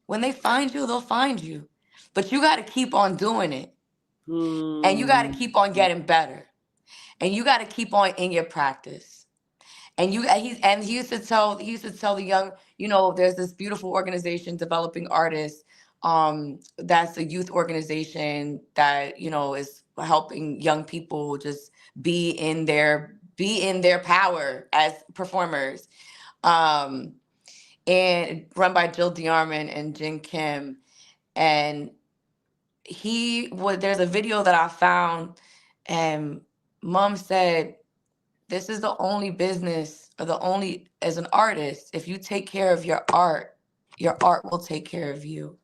When they find you, they'll find you. But you got to keep on doing it. And you got to keep on getting better. And you got to keep on in your practice. And he used to tell the young, you know, there's this beautiful organization, Developing Artists. That's a youth organization that, you know, is helping young people just be in their power as performers. And run by Jill DeArmond and Jin Kim. And there's a video that I found, and Mom said, this is the only business, as an artist, if you take care of your art will take care of you.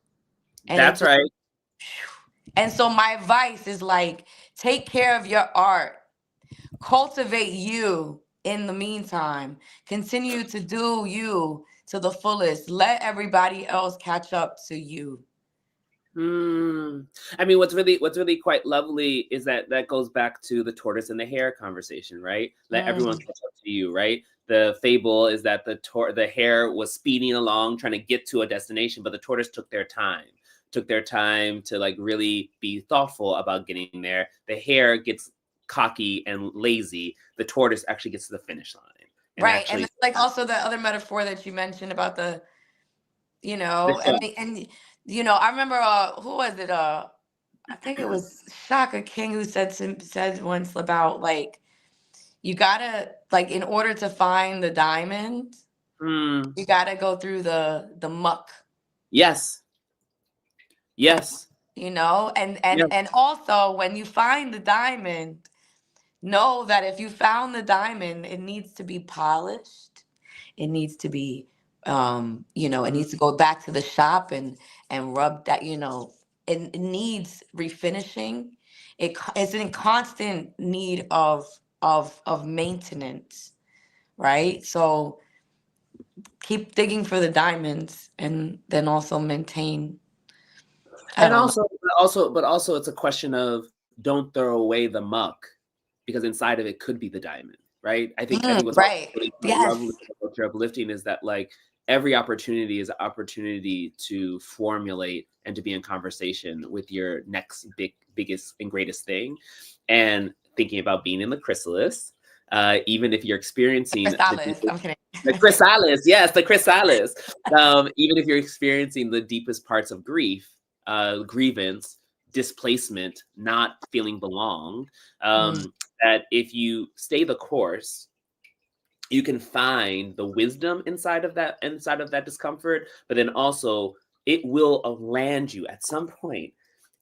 And that's right. And so my advice is like, take care of your art, cultivate you in the meantime, continue to do you to the fullest. Let everybody else catch up to you. I mean, what's really quite lovely is that goes back to the tortoise and the hare conversation, right? Let everyone catch up to you, right? The fable is that the hare was speeding along trying to get to a destination, but the tortoise took their time to like really be thoughtful about getting there. The hare gets cocky and lazy. The tortoise actually gets to the finish line. Right. And it's like also the other metaphor that you mentioned about the, you know, and you know, I remember who was it? I think it was Shaka King who said once about like, you gotta, like, in order to find the diamond, you gotta go through the muck. Yes. You know, and also when you find the diamond, know that if you found the diamond, it needs to be polished. It needs to be, you know, it needs to go back to the shop and rub that, you know, it needs refinishing. It's in constant need of maintenance, right? So keep digging for the diamonds and then also maintain. But also it's a question of don't throw away the muck. because inside of it could be the diamond, right? I think what's Right. really Yes. lovely with the culture of lifting is that like every opportunity is an opportunity to formulate and to be in conversation with your next biggest and greatest thing, and thinking about being in the chrysalis, even if you're experiencing I'm kidding. the chrysalis, yes, the chrysalis. Even if you're experiencing the deepest parts of grief, grievance, displacement, not feeling belonged, that if you stay the course, you can find the wisdom inside of that discomfort, but then also it will land you at some point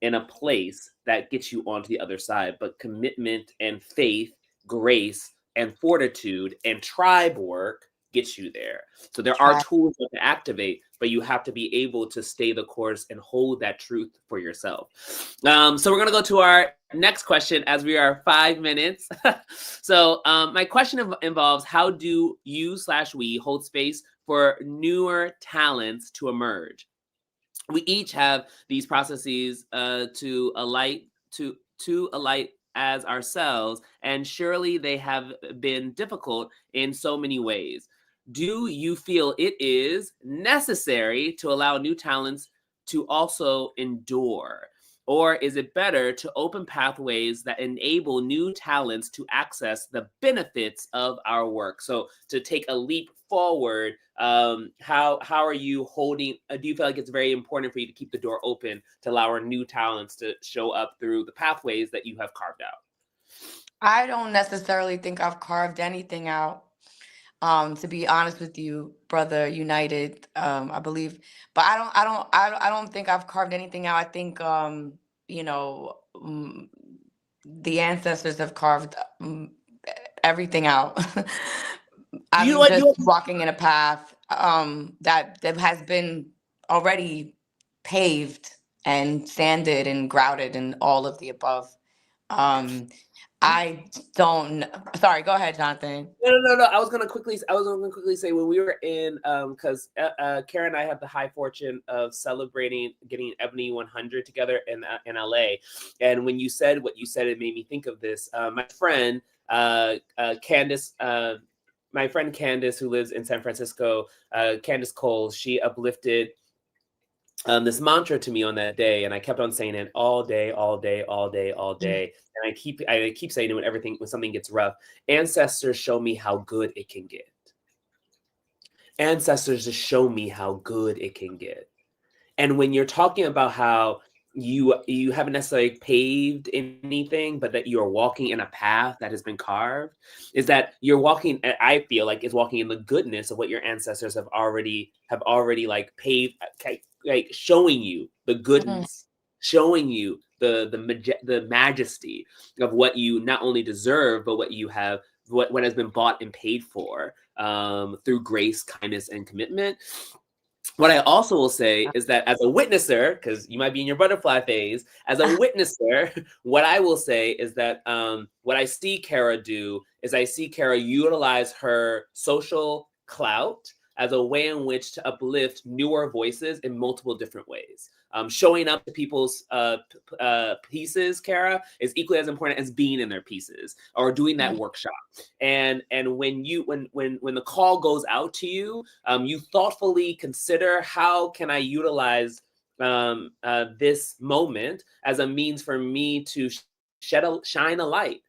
in a place that gets you onto the other side. But commitment and faith, grace and fortitude and tribe work gets you there. So there are tools to activate, but you have to be able to stay the course and hold that truth for yourself. So we're going to go to our next question as we are 5 minutes. So my question involves, how do you/we hold space for newer talents to emerge? We each have these processes to alight as ourselves, and surely they have been difficult in so many ways. Do you feel it is necessary to allow new talents to also endure? Or is it better to open pathways that enable new talents to access the benefits of our work? So to take a leap forward, how are you holding, do you feel like it's very important for you to keep the door open to allow our new talents to show up through the pathways that you have carved out? I don't necessarily think I've carved anything out. To be honest with you, brother United, I believe, but I don't think I've carved anything out. I think, you know, the ancestors have carved everything out. I'm just walking in a path that has been already paved and sanded and grouted and all of the above. I don't. Sorry, go ahead, Jonathan. No. I was gonna quickly say, when we were in, because Kara and I have the high fortune of celebrating getting Ebony 100 together in LA, and when you said what you said, it made me think of this. My friend Candace, who lives in San Francisco, Candace Cole, she uplifted this mantra to me on that day, and I kept on saying it all day. And I keep saying it when something gets rough. Ancestors show me how good it can get. Ancestors just show me how good it can get. And when you're talking about how you haven't necessarily paved anything, but that you're walking in a path that has been carved, is that you're walking, I feel like, is walking in the goodness of what your ancestors have already like paved, like showing you the goodness, showing you the majesty of what you not only deserve, but what you have, what has been bought and paid for through grace, kindness, and commitment. What I also will say is that as a witnesser, because you might be in your butterfly phase, as a witnesser, what I will say is that what I see Kara do is I see Kara utilize her social clout as a way in which to uplift newer voices in multiple different ways. Showing up to people's pieces, Kara, is equally as important as being in their pieces or doing that workshop. And when the call goes out to you, you thoughtfully consider, how can I utilize this moment as a means for me to shine a light?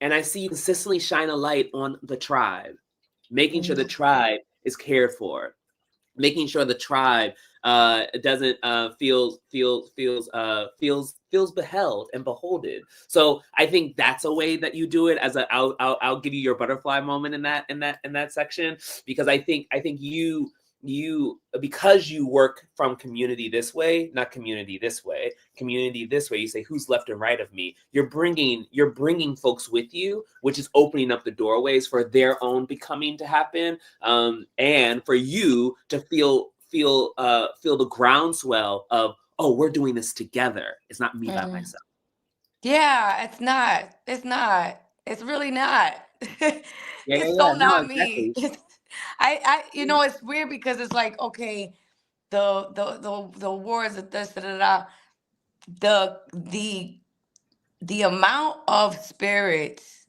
And I see you consistently shine a light on the tribe, making sure the tribe is cared for, making sure the tribe doesn't feels beheld and beholden. So I think that's a way that you do it. I'll give you your butterfly moment in that section, because I think you because you work from community this way, not community this way, community this way, you say, who's left and right of me? You're bringing folks with you, which is opening up the doorways for their own becoming to happen, and for you to feel the groundswell of, oh, we're doing this together. It's not me by myself. Yeah, it's not. It's really not. Not me. I it's weird because it's like, okay, the wars of this, the amount of spirits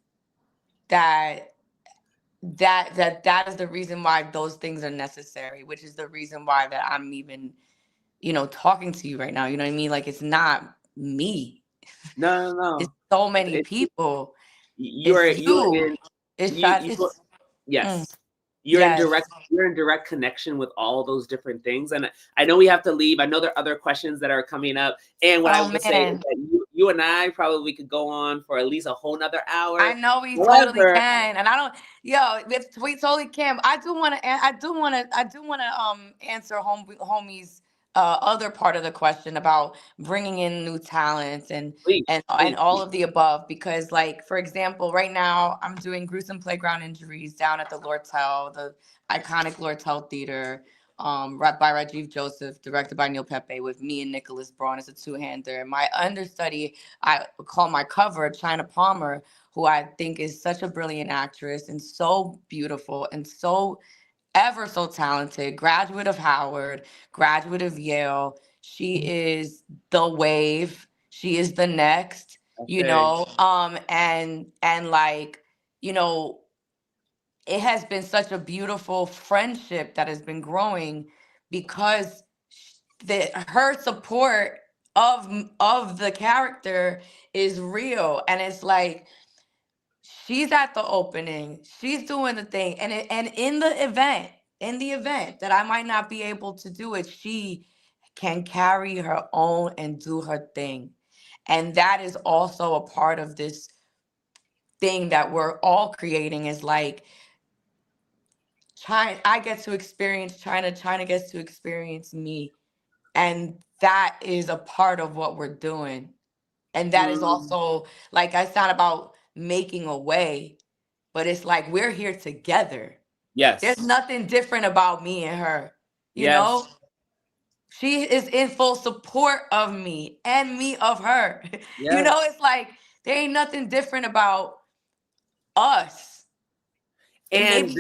that is the reason why those things are necessary, which is the reason why that I'm even, talking to you right now. You know what I mean? Like, it's not me. No. It's so many people. You're It's you. in It's you, shot. you It's yes. yes. You're in direct connection with all those different things. And I know we have to leave. I know there are other questions that are coming up. And what I would say is that you and I probably could go on for at least a whole nother hour. I know we totally can. And I don't, we totally can. I do want to answer homie's other part of the question about bringing in new talents and all of the above, because, like, for example, right now I'm doing Gruesome Playground Injuries down at the Lortel, the iconic Lortel Theater, by Rajiv Joseph, directed by Neil Pepe, with me and Nicholas Braun as a two-hander. My understudy, I call my cover, China Palmer, who I think is such a brilliant actress and so beautiful and so ever so talented, graduate of Howard, graduate of Yale. She is the wave. She is the next, and like, it has been such a beautiful friendship that has been growing because her support of the character is real. And it's like, she's at the opening, she's doing the thing, and in the event that I might not be able to do it, she can carry her own and do her thing. And that is also a part of this thing that we're all creating, is like, I get to experience China gets to experience me, and that is a part of what we're doing. And that is also, like, it's not about making a way, but it's like, we're here together. Yes. There's nothing different about me and her. You Yes. know? She is in full support of me and me of her. Yes. It's like, there ain't nothing different about us. And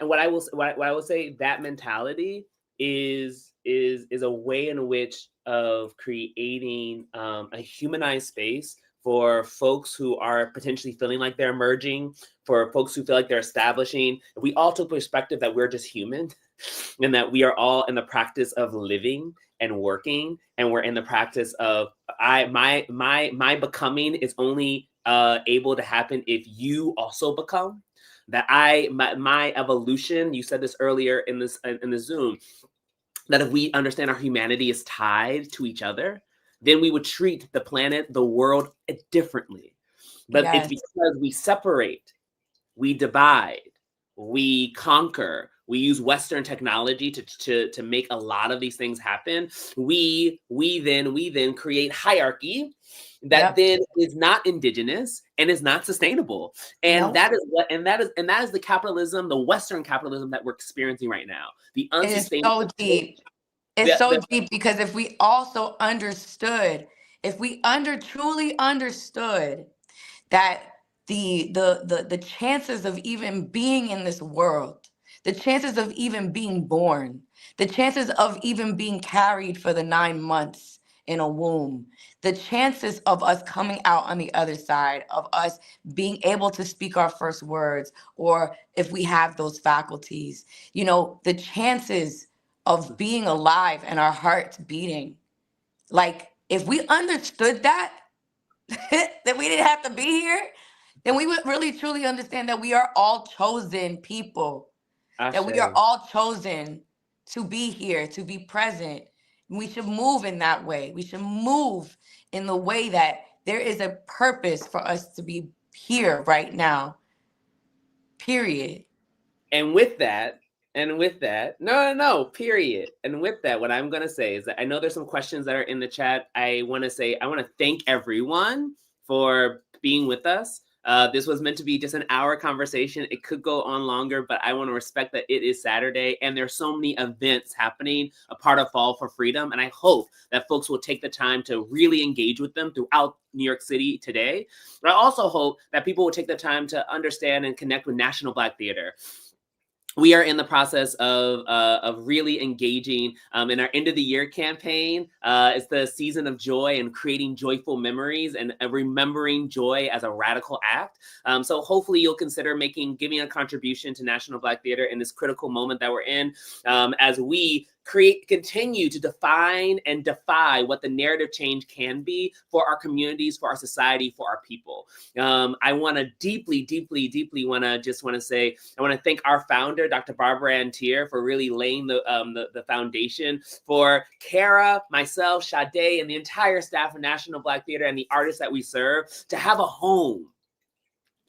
what I will say, that mentality is a way in which of creating a humanized space for folks who are potentially feeling like they're emerging, for folks who feel like they're establishing. We all took perspective that we're just human and that we are all in the practice of living and working, and we're in the practice of my becoming is only able to happen if you also become. That my evolution, you said this earlier in the Zoom, that if we understand our humanity is tied to each other, then we would treat the planet, the world, differently. But It's because we separate, we divide, we conquer, we use Western technology to make a lot of these things happen. We then create hierarchy that then is not indigenous and is not sustainable. And that is the capitalism, the Western capitalism that we're experiencing right now. The unsustainable. It's so deep. It's so deep, because if we also understood, truly understood that the chances of even being in this world, the chances of even being born, the chances of even being carried for the 9 months in a womb, the chances of us coming out on the other side, of us being able to speak our first words, or if we have those faculties, the chances of being alive and our hearts beating. Like, if we understood that, that we didn't have to be here, then we would really truly understand that we are all chosen people. That we are all chosen to be here, to be present. We should move in that way. We should move in the way that there is a purpose for us to be here right now. Period. And with that, no, period. And with that, what I'm going to say is that I know there's some questions that are in the chat. I want to thank everyone for being with us. This was meant to be just an hour conversation. It could go on longer, but I want to respect that it is Saturday and there's so many events happening, a part of Fall for Freedom. And I hope that folks will take the time to really engage with them throughout New York City today. But I also hope that people will take the time to understand and connect with National Black Theater. we are in the process of really engaging in our end of the year campaign. It's the season of joy and creating joyful memories and remembering joy as a radical act. So hopefully you'll consider giving a contribution to National Black Theater in this critical moment that we're in, as we continue to define and defy what the narrative change can be for our communities, for our society, for our people. I want to deeply want to thank our founder, Dr. Barbara Antier, for really laying the foundation for Kara, myself, Sade, and the entire staff of National Black Theater and the artists that we serve to have a home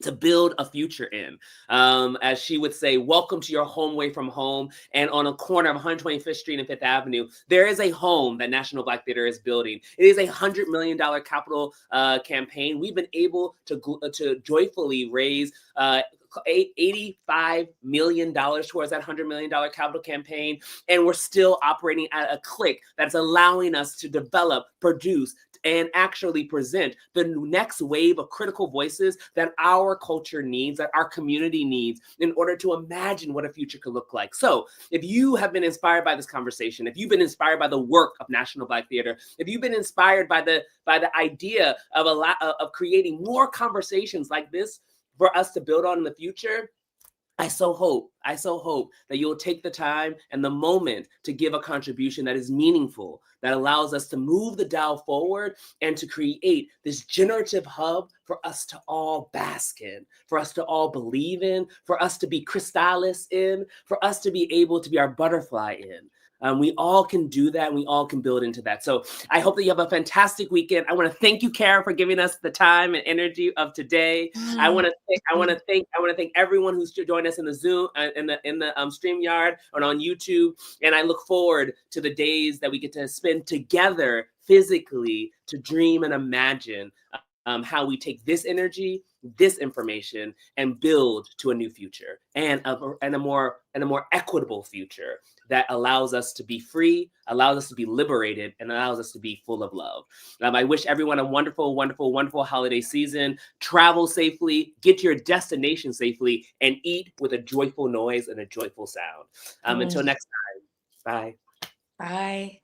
to build a future in. As she would say, welcome to your home away from home. And on a corner of 125th Street and 5th Avenue, there is a home that National Black Theater is building. It is a $100 million capital campaign. We've been able to joyfully raise $85 million towards that $100 million capital campaign. And we're still operating at a click that's allowing us to develop, produce, and actually present the next wave of critical voices that our culture needs, that our community needs, in order to imagine what a future could look like. So if you have been inspired by this conversation, if you've been inspired by the work of National Black Theater, if you've been inspired by the idea of creating more conversations like this for us to build on in the future, I so hope that you'll take the time and the moment to give a contribution that is meaningful, that allows us to move the dial forward and to create this generative hub for us to all bask in, for us to all believe in, for us to be Crystallis in, for us to be able to be our butterfly in. We all can do that. And we all can build into that. So I hope that you have a fantastic weekend. I want to thank you, Kara, for giving us the time and energy of today. I want to thank everyone who's joined us in the Zoom, in the StreamYard and on YouTube. And I look forward to the days that we get to spend together physically to dream and imagine how we take this energy, this information, and build to a new future and a more equitable future that allows us to be free, allows us to be liberated, and allows us to be full of love. I wish everyone a wonderful, wonderful, wonderful holiday season. Travel safely, get to your destination safely, and eat with a joyful noise and a joyful sound. Until next time, bye. Bye.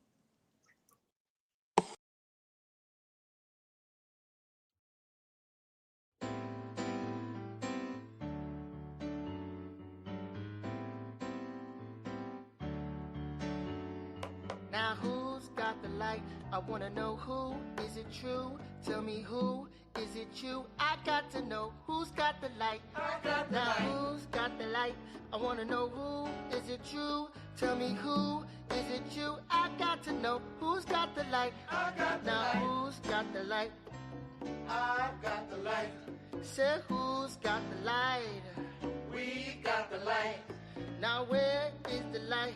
Now who's got the light? I wanna know who. Is it true? Tell me who. Is it you? I got to know who's got the light. I got the light. Who's got the light? I wanna know who. Is it true? Tell me who. Is it you? I got to know who's got the light. I got the light. Now who's got the light? I got the light. Say who's got the light? We got the light. Now where is the light?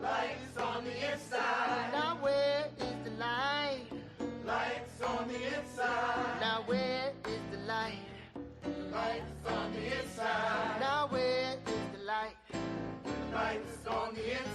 Light's on the inside. Now where is the light? Light's on the inside. Now where is the light? Light's on the inside. Now where is the light? Light's on the inside.